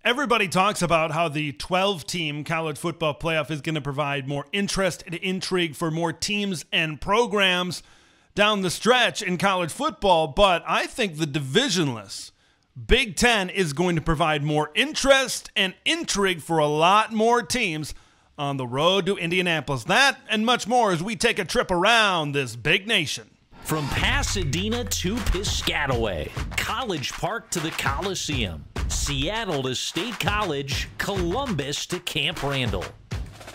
Everybody talks about how the 12-team college football playoff is going to provide more interest and intrigue for more teams and programs down the stretch in college football, but I think the divisionless Big Ten is going to provide more interest and intrigue for a lot more teams on the road to Indianapolis. That and much more as we take a trip around this big nation. From Pasadena to Piscataway, College Park to the Coliseum, Seattle to State College, Columbus to Camp Randall,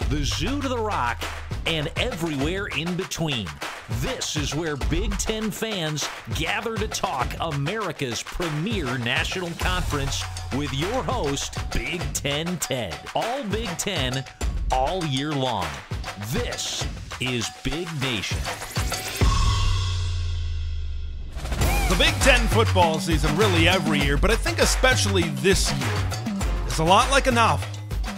the Zoo to the Rock, and everywhere in between. This is where Big Ten fans gather to talk America's premier national conference with your host, Big Ten Ted. All Big Ten, all year long. This is Big Nation. The Big Ten football season, really every year, but I think especially this year, is a lot like a novel.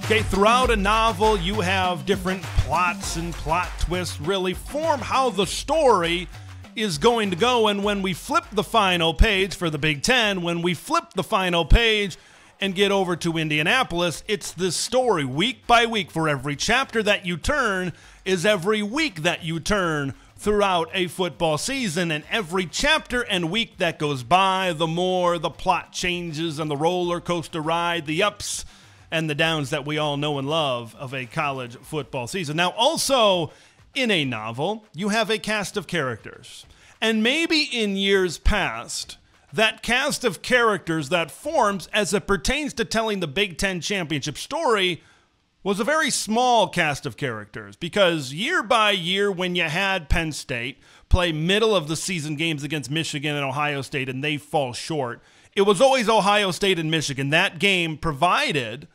Okay, throughout a novel, you have different plots and plot twists really form how the story is going to go. And when we flip the final page for the Big Ten, when we flip the final page and get over to Indianapolis, it's this story week by week. For every chapter that you turn is every week that you turn throughout a football season, and every chapter and week that goes by, the more the plot changes and the roller coaster ride, the ups and the downs that we all know and love of a college football season. Now, also in a novel, you have a cast of characters. And maybe in years past, that cast of characters that forms as it pertains to telling the Big Ten championship story was a very small cast of characters, because year by year when you had Penn State play middle of the season games against Michigan and Ohio State and they fall short, it was always Ohio State and Michigan. That game provided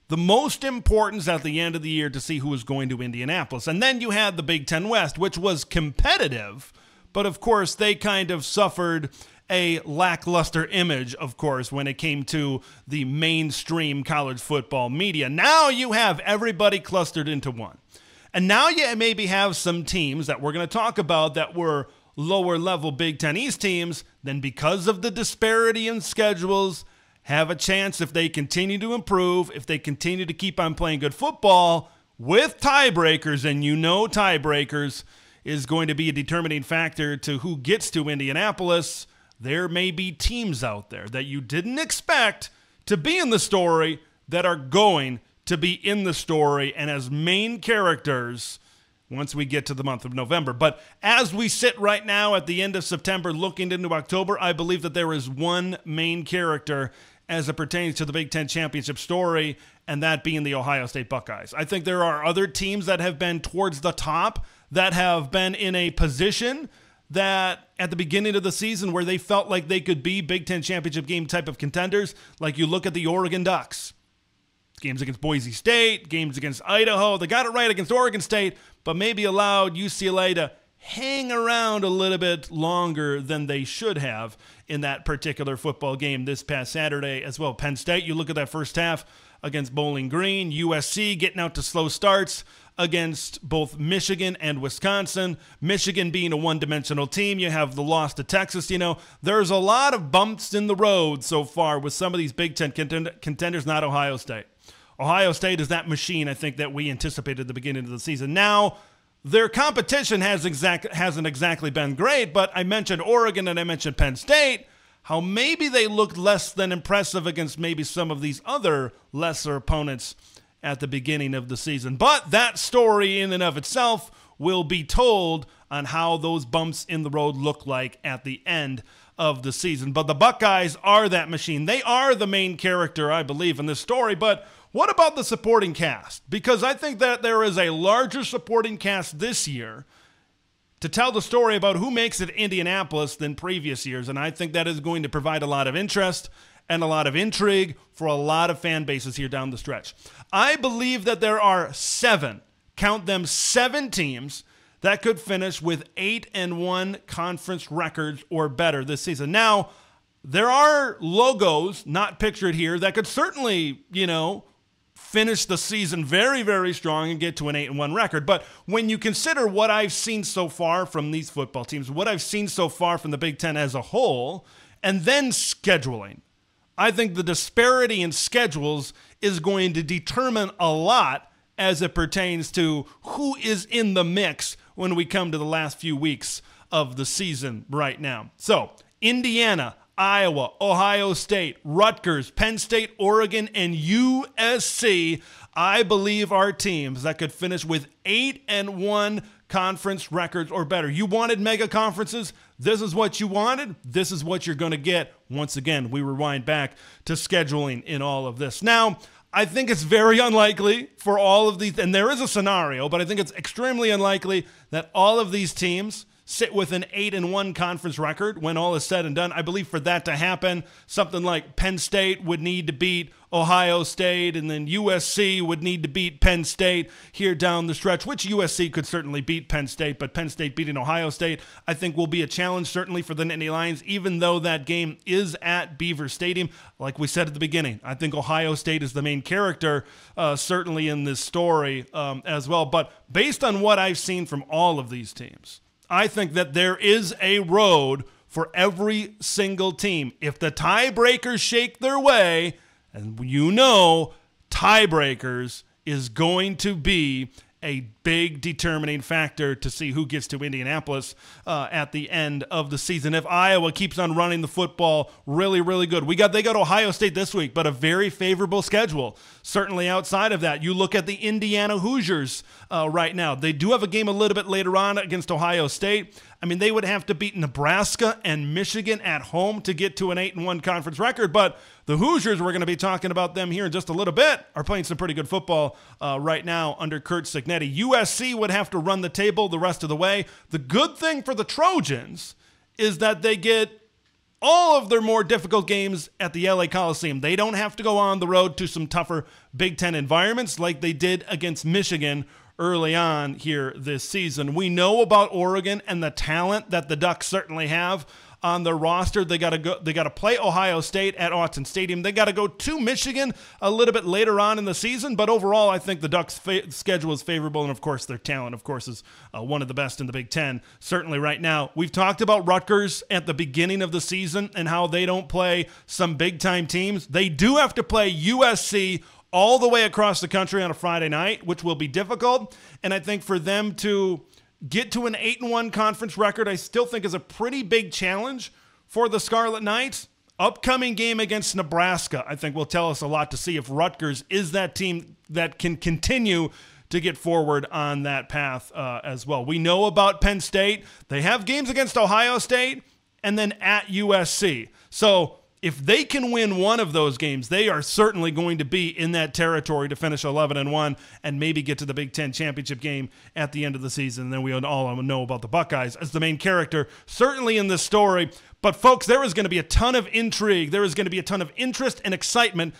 the most importance at the end of the year to see who was going to Indianapolis. And then you had the Big Ten West, which was competitive, but of course they kind of suffered a lackluster image, of course, when it came to the mainstream college football media. Now you have everybody clustered into one. And now you maybe have some teams that we're going to talk about that were lower level Big Ten East teams, then because of the disparity in schedules, have a chance if they continue to improve, if they continue to keep on playing good football with tiebreakers, and you know tiebreakers is going to be a determining factor to who gets to Indianapolis. There may be teams out there that you didn't expect to be in the story that are going to be in the story and as main characters once we get to the month of November. But as we sit right now at the end of September looking into October, I believe that there is one main character as it pertains to the Big Ten championship story, and that being the Ohio State Buckeyes. I think there are other teams that have been towards the top, that have been in a position that at the beginning of the season where they felt like they could be Big Ten championship game type of contenders. Like you look at the Oregon Ducks. Games against Boise State, games against Idaho. They got it right against Oregon State, but maybe allowed UCLA to hang around a little bit longer than they should have in that particular football game this past Saturday as well. Penn State, you look at that first half against Bowling Green. USC getting out to slow starts against both Michigan and Wisconsin. Michigan being a one-dimensional team. You have the loss to Texas. You know, there's a lot of bumps in the road so far with some of these Big Ten contenders, not Ohio State. Ohio State is that machine, I think, that we anticipated at the beginning of the season. Now, their competition hasn't exactly been great, but I mentioned Oregon and I mentioned Penn State, how maybe they looked less than impressive against maybe some of these other lesser opponents at the beginning of the season. But that story in and of itself will be told on how those bumps in the road look like at the end of the season. But the Buckeyes are that machine. They are the main character, I believe, in this story. But what about the supporting cast? Because I think that there is a larger supporting cast this year to tell the story about who makes it Indianapolis than previous years. And I think that is going to provide a lot of interest and a lot of intrigue for a lot of fan bases here down the stretch. I believe that there are 7, count them 7 teams that could finish with 8-1 conference records or better this season. Now, there are logos not pictured here that could certainly, finish the season very, very strong and get to an 8-1 record. But when you consider what I've seen so far from these football teams, what I've seen so far from the Big Ten as a whole, and then scheduling, I think the disparity in schedules is going to determine a lot as it pertains to who is in the mix when we come to the last few weeks of the season right now. So, Indiana, Iowa, Ohio State, Rutgers, Penn State, Oregon, and USC, I believe are teams that could finish with 8-1 conference records or better. You wanted mega conferences. This is what you wanted. This is what you're going to get. Once again, we rewind back to scheduling in all of this. Now, I think it's very unlikely for all of these, and there is a scenario, but I think it's extremely unlikely that all of these teams sit with an 8-1 conference record when all is said and done. I believe for that to happen, something like Penn State would need to beat Ohio State, and then USC would need to beat Penn State here down the stretch, which USC could certainly beat Penn State, but Penn State beating Ohio State, I think will be a challenge certainly for the Nittany Lions, even though that game is at Beaver Stadium. Like we said at the beginning, I think Ohio State is the main character, certainly in this story as well. But based on what I've seen from all of these teams, I think that there is a road for every single team. If the tiebreakers shake their way, and you know tiebreakers is going to be a big determining factor to see who gets to Indianapolis at the end of the season. If Iowa keeps on running the football really, really good. They got Ohio State this week, but a very favorable schedule. Certainly outside of that, you look at the Indiana Hoosiers right now. They do have a game a little bit later on against Ohio State. I mean, they would have to beat Nebraska and Michigan at home to get to an 8-1 conference record, but the Hoosiers, we're going to be talking about them here in just a little bit, are playing some pretty good football right now under Curt Cignetti. USC would have to run the table the rest of the way. The good thing for the Trojans is that they get all of their more difficult games at the LA Coliseum. They don't have to go on the road to some tougher Big Ten environments like they did against Michigan early on here this season. We know about Oregon and the talent that the Ducks certainly have on their roster. They got to play Ohio State at Autzen Stadium. They got to go to Michigan a little bit later on in the season, but overall I think the Ducks' schedule is favorable, and of course their talent, of course, is one of the best in the Big Ten, certainly right now. We've talked about Rutgers at the beginning of the season and how they don't play some big-time teams. They do have to play USC all the way across the country on a Friday night, which will be difficult, and I think for them to get to an 8-1 conference record, I still think is a pretty big challenge for the Scarlet Knights. Upcoming game against Nebraska, I think will tell us a lot to see if Rutgers is that team that can continue to get forward on that path as well. We know about Penn State. They have games against Ohio State and then at USC. So if they can win one of those games, they are certainly going to be in that territory to finish 11-1 and maybe get to the Big Ten championship game at the end of the season. And then we all know about the Buckeyes as the main character, certainly in this story. But folks, there is going to be a ton of intrigue. There is going to be a ton of interest and excitement.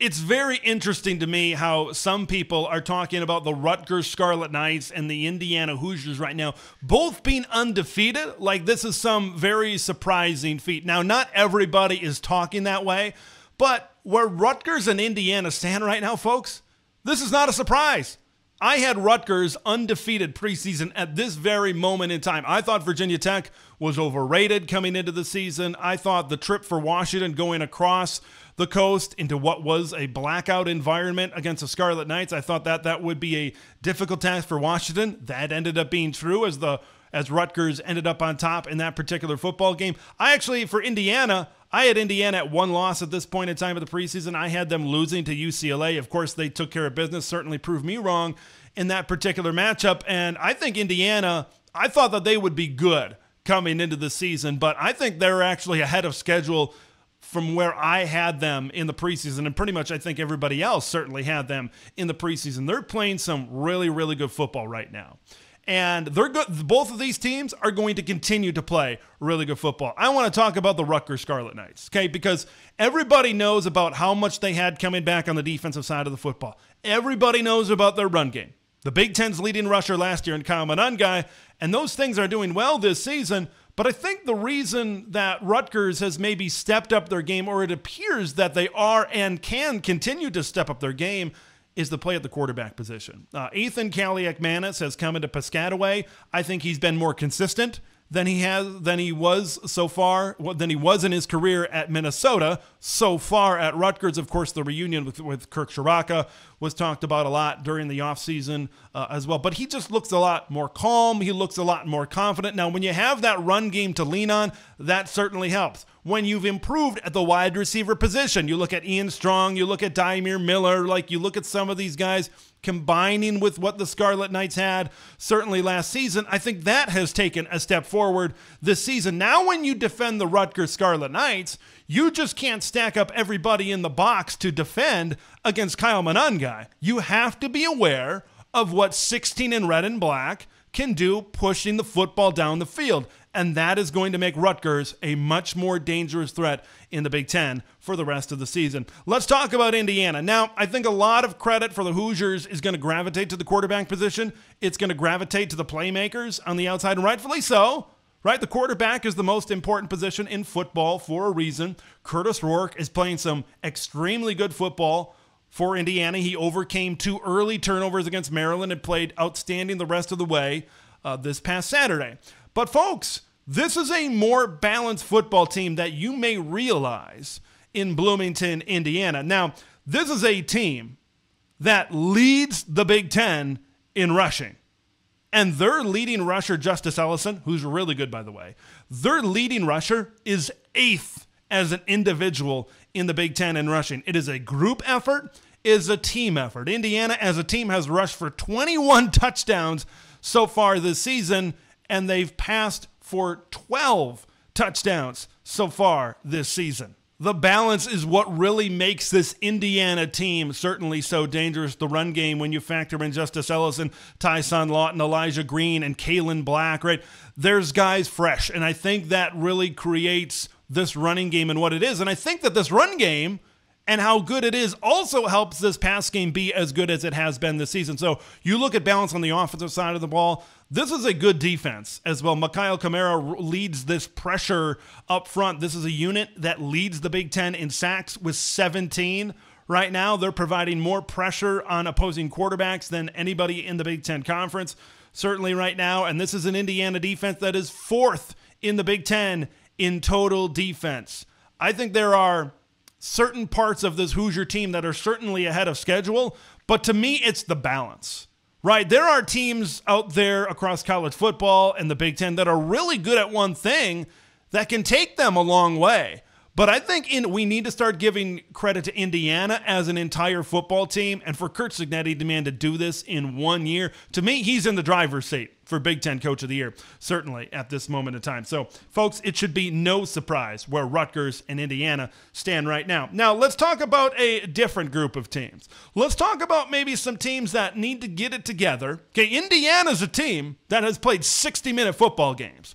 It's very interesting to me how some people are talking about the Rutgers Scarlet Knights and the Indiana Hoosiers right now, both being undefeated, like this is some very surprising feat. Now, not everybody is talking that way, but where Rutgers and Indiana stand right now, folks, this is not a surprise. I had Rutgers undefeated preseason at this very moment in time. I thought Virginia Tech was overrated coming into the season. I thought the trip for Washington going across the coast into what was a blackout environment against the Scarlet Knights, I thought that would be a difficult task for Washington. That ended up being true as Rutgers ended up on top in that particular football game. For Indiana, I had Indiana at one loss at this point in time of the preseason. I had them losing to UCLA. Of course, they took care of business, certainly proved me wrong in that particular matchup. And I think Indiana, I thought that they would be good coming into the season, but I think they're actually ahead of schedule from where I had them in the preseason, and pretty much I think everybody else certainly had them in the preseason. They're playing some really, really good football right now. And they're good. Both of these teams are going to continue to play really good football. I want to talk about the Rutgers Scarlet Knights, okay? Because everybody knows about how much they had coming back on the defensive side of the football. Everybody knows about their run game. The Big Ten's leading rusher last year in Kyle Monangai, and those things are doing well this season. But I think the reason that Rutgers has maybe stepped up their game, or it appears that they are and can continue to step up their game, is the play at the quarterback position. Ethan Kaliak-Manis has come into Piscataway. I think he's been more consistent than he was in his career at Minnesota. So far at Rutgers, of course, the reunion with Kirk Ciarrocca was talked about a lot during the offseason as well. But he just looks a lot more calm. He looks a lot more confident. Now, when you have that run game to lean on, that certainly helps. When you've improved at the wide receiver position, you look at Ian Strong, you look at Dymere Miller, you look at some of these guys combining with what the Scarlet Knights had certainly last season, I think that has taken a step forward this season. Now when you defend the Rutgers Scarlet Knights, you just can't stack up everybody in the box to defend against Kyle Monangai. You have to be aware of what 16 in red and black can do pushing the football down the field. And that is going to make Rutgers a much more dangerous threat in the Big Ten for the rest of the season. Let's talk about Indiana. Now, I think a lot of credit for the Hoosiers is going to gravitate to the quarterback position. It's going to gravitate to the playmakers on the outside, and rightfully so. Right? The quarterback is the most important position in football for a reason. Curtis Rourke is playing some extremely good football for Indiana. He overcame 2 early turnovers against Maryland and played outstanding the rest of the way this past Saturday. But folks, this is a more balanced football team that you may realize in Bloomington, Indiana. Now, this is a team that leads the Big Ten in rushing. And their leading rusher, Justice Ellison, who's really good, by the way, their leading rusher is 8th as an individual in the Big Ten in rushing. It is a group effort, it is a team effort. Indiana, as a team, has rushed for 21 touchdowns so far this season, and they've passed for 12 touchdowns so far this season. The balance is what really makes this Indiana team certainly so dangerous. The run game, when you factor in Justice Ellison, Tyson Lawton, Elijah Green, and Kalen Black, right? There's guys fresh, and I think that really creates this running game and what it is. And I think that this run game and how good it is also helps this pass game be as good as it has been this season. So you look at balance on the offensive side of the ball, this is a good defense as well. Mikhail Kamara leads this pressure up front. This is a unit that leads the Big Ten in sacks with 17 right now. They're providing more pressure on opposing quarterbacks than anybody in the Big Ten Conference, certainly right now. And this is an Indiana defense that is 4th in the Big Ten in total defense. I think there are certain parts of this Hoosier team that are certainly ahead of schedule, but to me, it's the balance. Right, there are teams out there across college football and the Big Ten that are really good at one thing that can take them a long way. But I think we need to start giving credit to Indiana as an entire football team, and for Curt Cignetti to do this in 1 year. To me, he's in the driver's seat for Big Ten Coach of the Year, certainly at this moment in time. So, folks, it should be no surprise where Rutgers and Indiana stand right now. Now, let's talk about a different group of teams. Let's talk about maybe some teams that need to get it together. Okay, Indiana's a team that has played 60-minute football games.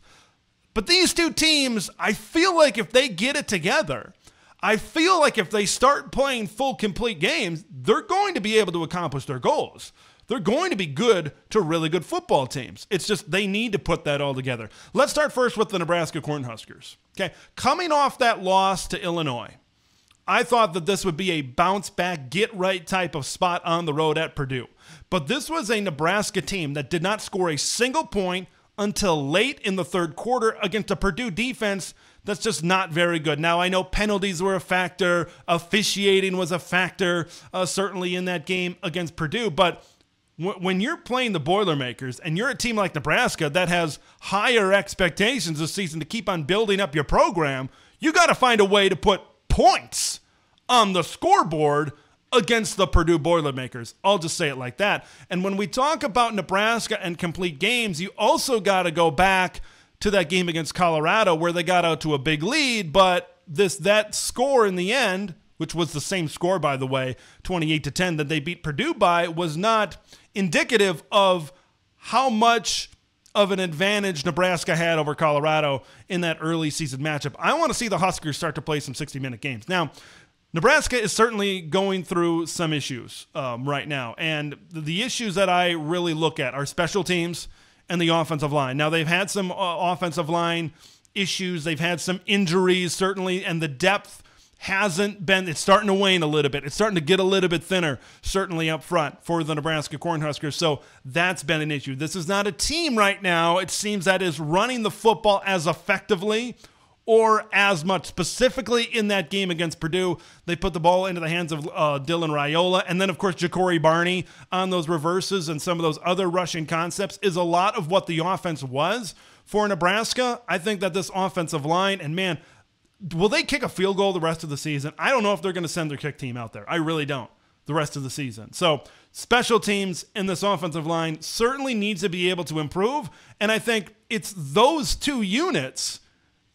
But these two teams, I feel like if they get it together, I feel like if they start playing full, complete games, they're going to be able to accomplish their goals. They're going to be good to really good football teams. It's just they need to put that all together. Let's start first with the Nebraska Cornhuskers. Okay, coming off that loss to Illinois, I thought that this would be a bounce-back, get-right type of spot on the road at Purdue. But this was a Nebraska team that did not score a single point until late in the third quarter against a Purdue defense that's just not very good. Now, I know penalties were a factor, officiating was a factor, certainly in that game against Purdue, but when you're playing the Boilermakers and you're a team like Nebraska that has higher expectations this season to keep on building up your program, you got to find a way to put points on the scoreboard against the Purdue Boilermakers. I'll just say it like that. And when we talk about Nebraska and complete games, you also got to go back to that game against Colorado where they got out to a big lead, but that score in the end, which was the same score, by the way, 28-10 that they beat Purdue by, was not indicative of how much of an advantage Nebraska had over Colorado in that early season matchup. I want to see the Huskers start to play some 60-minute games. Now, Nebraska is certainly going through some issues right now, and the issues that I really look at are special teams and the offensive line. Now, they've had some offensive line issues. They've had some injuries, certainly, and the depth hasn't been, it's starting to wane a little bit. It's starting to get a little bit thinner, certainly up front for the Nebraska Cornhuskers. So that's been an issue. This is not a team right now, it seems, that is running the football as effectively or as much. Specifically in that game against Purdue, they put the ball into the hands of Dylan Raiola. And then, of course, Ja'Cory Barney on those reverses and some of those other rushing concepts is a lot of what the offense was for Nebraska. I think that this offensive line, and man, will they kick a field goal the rest of the season? I don't know if they're going to send their kick team out there. I really don't, the rest of the season. So special teams in this offensive line certainly needs to be able to improve. And I think it's those two units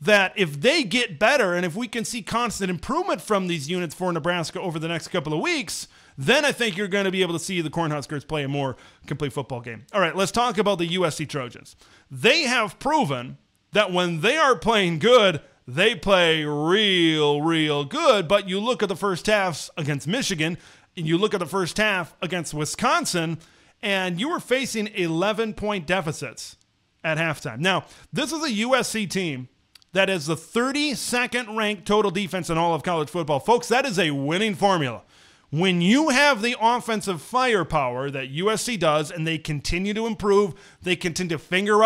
that if they get better and if we can see constant improvement from these units for Nebraska over the next couple of weeks, then I think you're going to be able to see the Cornhuskers play a more complete football game. All right, let's talk about the USC Trojans. They have proven that when they are playing good, they play real good. But you look at the first halves against Michigan, and you look at the first half against Wisconsin, and you were facing 11-point deficits at halftime. Now, this is a USC team that is the 32nd ranked total defense in all of college football. Folks, that is a winning formula. When you have the offensive firepower that USC does, and they continue to improve, they continue to figure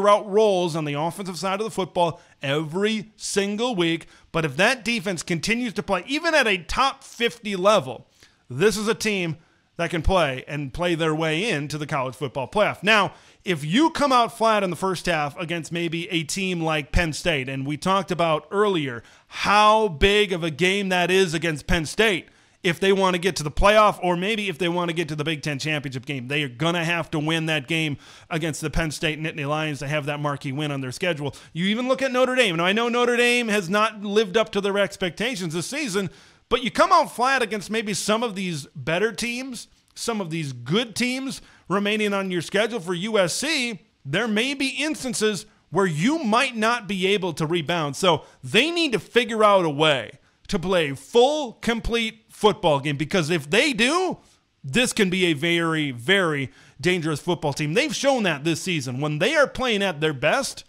out roles on the offensive side of the football every single week. But if that defense continues to play, even at a top 50 level, this is a team that can play and play their way into the college football playoff. Now, if you come out flat in the first half against maybe a team like Penn State, and we talked about earlier how big of a game that is against Penn State, if they want to get to the playoff, or maybe if they want to get to the Big Ten championship game, they are going to have to win that game against the Penn State Nittany Lions to have that marquee win on their schedule. You even look at Notre Dame. Now, I know Notre Dame has not lived up to their expectations this season, but you come out flat against maybe some of these better teams, some of these good teams remaining on your schedule for USC, there may be instances where you might not be able to rebound. So they need to figure out a way to play full, complete football game, because if they do, this can be a very, very dangerous football team. They've shown that this season. When they are playing at their best,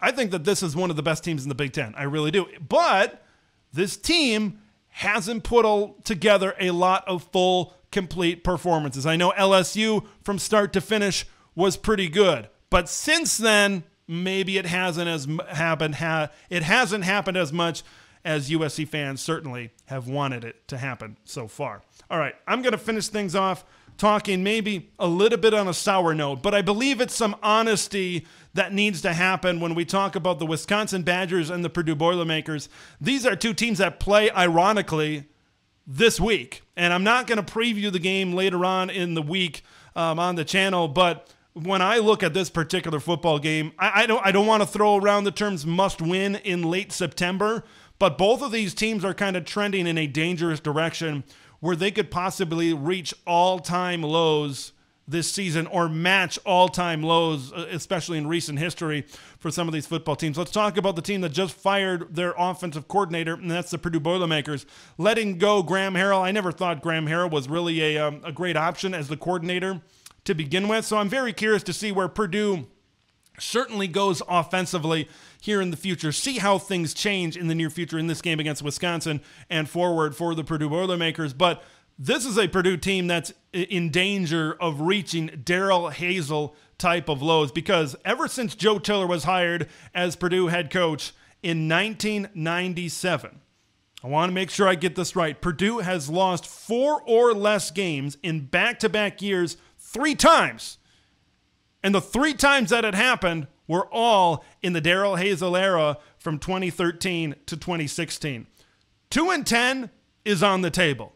I think that this is one of the best teams in the Big Ten. I really do. But this team hasn't put together a lot of full, complete performances. I know LSU from start to finish was pretty good, but since then, maybe it hasn't happened as much as USC fans certainly have wanted it to happen so far. All right, I'm going to finish things off talking maybe a little bit on a sour note, but I believe it's some honesty that needs to happen when we talk about the Wisconsin Badgers and the Purdue Boilermakers. These are two teams that play, ironically, this week. And I'm not going to preview the game later on in the week on the channel, but when I look at this particular football game, I don't want to throw around the terms must win in late September, but both of these teams are kind of trending in a dangerous direction where they could possibly reach all-time lows this season or match all-time lows, especially in recent history for some of these football teams. Let's talk about the team that just fired their offensive coordinator, and that's the Purdue Boilermakers. Letting go Graham Harrell. I never thought Graham Harrell was really a great option as the coordinator to begin with, so I'm very curious to see where Purdue certainly goes offensively here in the future. See how things change in the near future in this game against Wisconsin and forward for the Purdue Boilermakers. But this is a Purdue team that's in danger of reaching Darrell Hazel type of lows, because ever since Joe Tiller was hired as Purdue head coach in 1997, I want to make sure I get this right, Purdue has lost 4 or less games in back-to-back years 3 times. And the 3 times that it happened were all in the Darrell Hazel era from 2013 to 2016. 2-10 is on the table.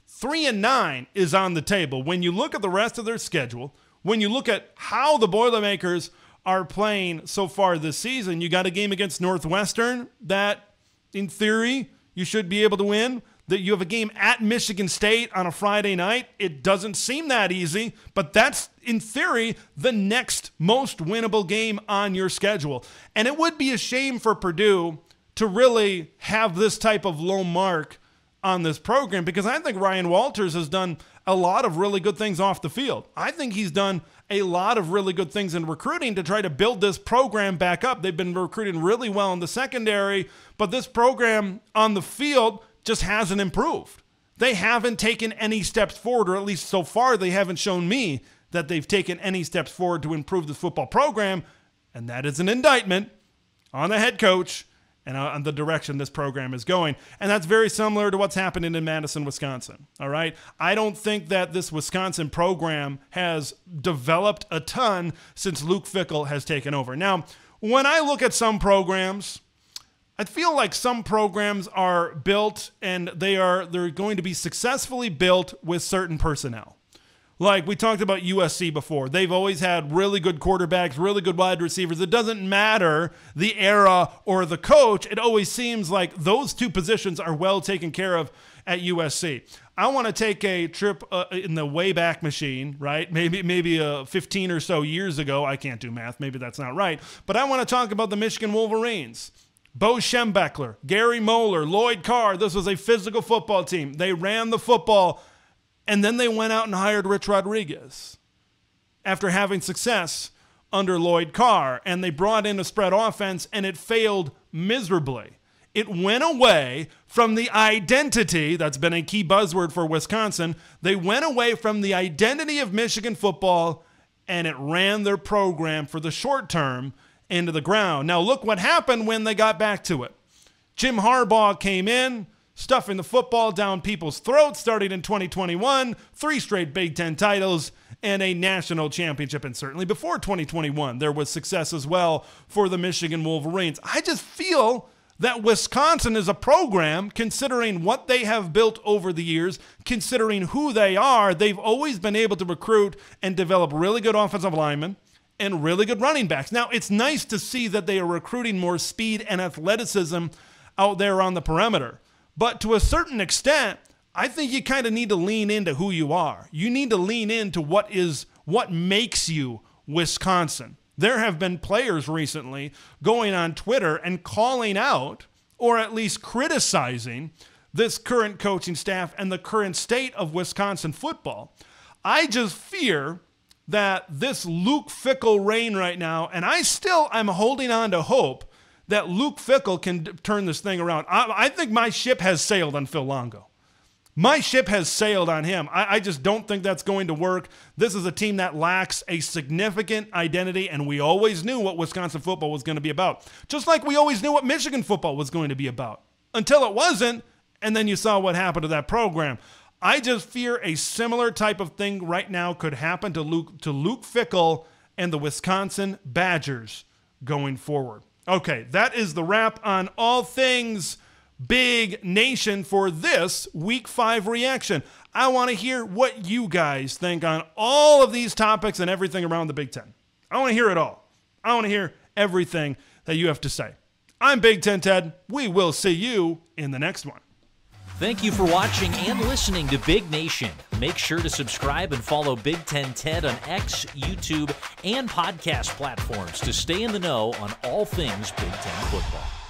3-9 is on the table. When you look at the rest of their schedule, when you look at how the Boilermakers are playing so far this season, you got a game against Northwestern that, in theory, you should be able to win. That you have a game at Michigan State on a Friday night. It doesn't seem that easy, but that's, in theory, the next most winnable game on your schedule. And it would be a shame for Purdue to really have this type of low mark on this program, because I think Ryan Walters has done a lot of really good things off the field. I think he's done a lot of really good things in recruiting to try to build this program back up. They've been recruiting really well in the secondary, but this program on the field just hasn't improved. They haven't taken any steps forward, or at least so far they haven't shown me that they've taken any steps forward to improve the football program, and that is an indictment on the head coach and on the direction this program is going. And that's very similar to what's happening in Madison, Wisconsin. All right? I don't think that this Wisconsin program has developed a ton since Luke Fickell has taken over. Now, when I look at some programs, I feel like some programs are built and they're going to be successfully built with certain personnel. Like we talked about USC before. They've always had really good quarterbacks, really good wide receivers. It doesn't matter the era or the coach. It always seems like those two positions are well taken care of at USC. I want to take a trip in the Wayback Machine, right? Maybe 15 or so years ago. I can't do math. Maybe that's not right. But I want to talk about the Michigan Wolverines. Bo Schembechler, Gary Moeller, Lloyd Carr. This was a physical football team. They ran the football. And then they went out and hired Rich Rodriguez after having success under Lloyd Carr. And they brought in a spread offense, and it failed miserably. It went away from the identity, that's been a key buzzword for Wisconsin. They went away from the identity of Michigan football, and it ran their program for the short term into the ground. Now look what happened when they got back to it. Jim Harbaugh came in, stuffing the football down people's throats, starting in 2021, 3 straight Big Ten titles, and a national championship. And certainly before 2021, there was success as well for the Michigan Wolverines. I just feel that Wisconsin is a program, considering what they have built over the years, considering who they are, they've always been able to recruit and develop really good offensive linemen and really good running backs. Now, it's nice to see that they are recruiting more speed and athleticism out there on the perimeter. But to a certain extent, I think you kind of need to lean into who you are. You need to lean into what makes you Wisconsin. There have been players recently going on Twitter and calling out, or at least criticizing, this current coaching staff and the current state of Wisconsin football. I just fear that this Luke Fickell reign right now, and I'm holding on to hope that Luke Fickell can turn this thing around. I think my ship has sailed on Phil Longo. My ship has sailed on him. I just don't think that's going to work. This is a team that lacks a significant identity, and we always knew what Wisconsin football was going to be about. Just like we always knew what Michigan football was going to be about. Until it wasn't, and then you saw what happened to that program. I just fear a similar type of thing right now could happen to Luke Fickell and the Wisconsin Badgers going forward. Okay, that is the wrap on all things Big Nation for this Week 5 reaction. I want to hear what you guys think on all of these topics and everything around the Big Ten. I want to hear it all. I want to hear everything that you have to say. I'm Big Ten Ted. We will see you in the next one. Thank you for watching and listening to Big Nation. Make sure to subscribe and follow Big Ten Ted on X, YouTube, and podcast platforms to stay in the know on all things Big Ten football.